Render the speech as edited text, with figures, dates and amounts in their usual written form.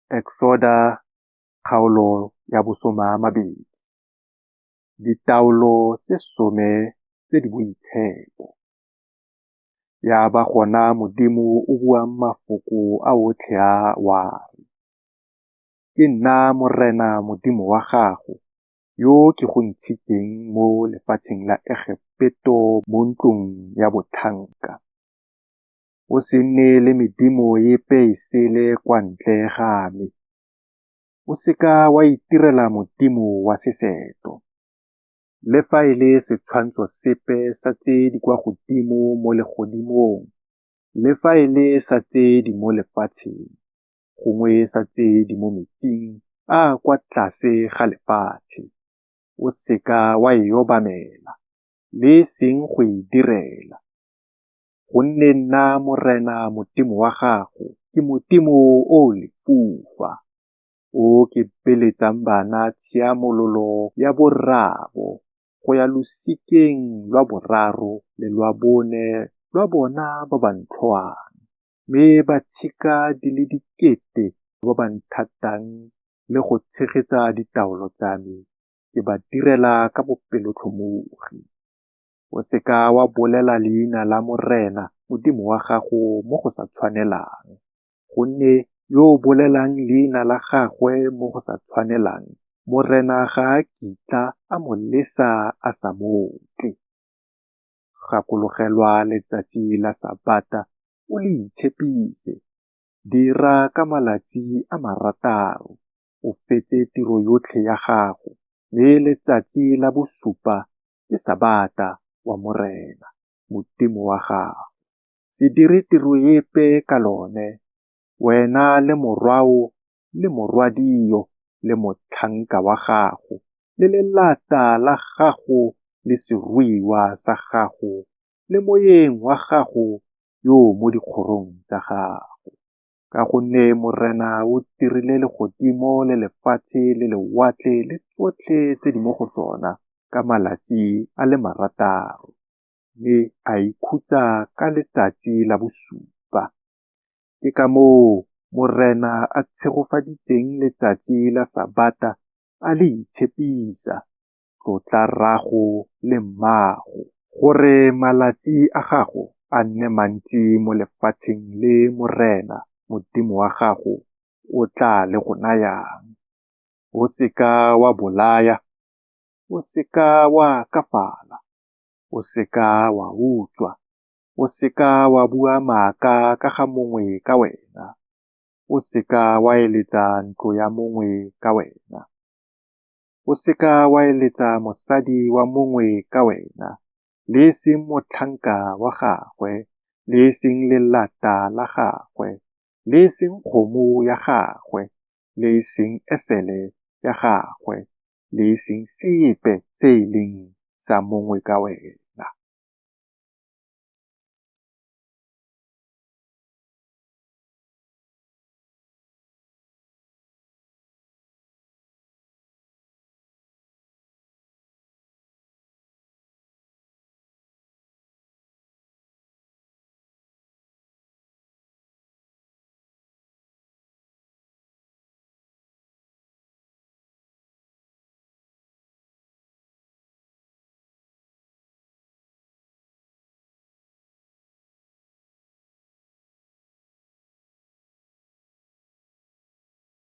Eksoda kgaolo ya bosoma mabedi. Ditaolo tse 10 tse di boitshepo. Ya ba gona Modimo o buang mafoko a otlhe a wa re, "Ke nna Morena Modimo wa gago, yo ke go ntshitseng mo lefatsheng la Egepeto mo ntlong ya botlhanka. O se nne le medimo epe e sele kwa ntle ga me. O seka wa itirela modimo wa seseto, le fa e le setshwantsho sepe sa tse di kwa godimo mo legodimong, le fa e le sa tse di mo lefatsheng, gongwe sa tse di mo metsing a a kwa tlase ga lefatshe. O seka wa e obamela, le e seng go e direla. Gonne nna Morena Modimo wa gago ke Modimo o o lefufa, o ke beeletsang bana tshiamololo ya borrabo go ya losikeng lwa boraro le lwa bone lwa bona ba ba ntlhoang, mme ba tshika di le 1000 ba ba nthatang le go tshegetsa ditaolo tsa me ke ba direla ka bopelotlhomogi. O seka wa bolela leina la Morena Modimo wa gago mo go sa tshwanelang, gonne yo o bolelang leina la gagwe mo go sa tshwanelang, Morena ga a kitla a mo lesa a sa motle. Gakologelwa letsatsi la Sabata o le itshepise. Dira ka malatsi a 6, o fetse tiro yotlhe ya gago, mme letsatsi la bosupa ke Sabata wa Morena Modimo wa gago. Se dire tiro epe ka lone, wena le morwao le morwadio le motlhanka wa gago le lelata la gago le seruiwa sa gago le moyeng wa gago yo mo dikgorong tsa gago. Ka gonne Morena o dirile legodimo le lefatshe le lewatle le tsotlhe tse di mo go tsona ka malatsi a le 6, mme a ikhutsa ka letsatsi la bosupa. Ke ka moo Morena a tshegofaditseng letsatsi la Sabata a le itshepisa, tlotla rrago le mmago, gore malatsi a gago a nne mantsi mo lefatsheng le Morena Modimo wa gago o tla le go nayang. O seka wa bolaya, o seka wa kafala, o seka wa utswa, o seka wa bua maaka ka ga mongwe ka wena, o seka wa eletsa ntlo ya mongwe ka wena, o seka wa eletsa mosadi wa mongwe ka wena, le e seng motlhanka wa gagwe, le e seng lelata la gagwe, le e seng kgomo ya gagwe, le e seng esele ya gagwe, le e seng sepe se e leng sa mongwe ka wena.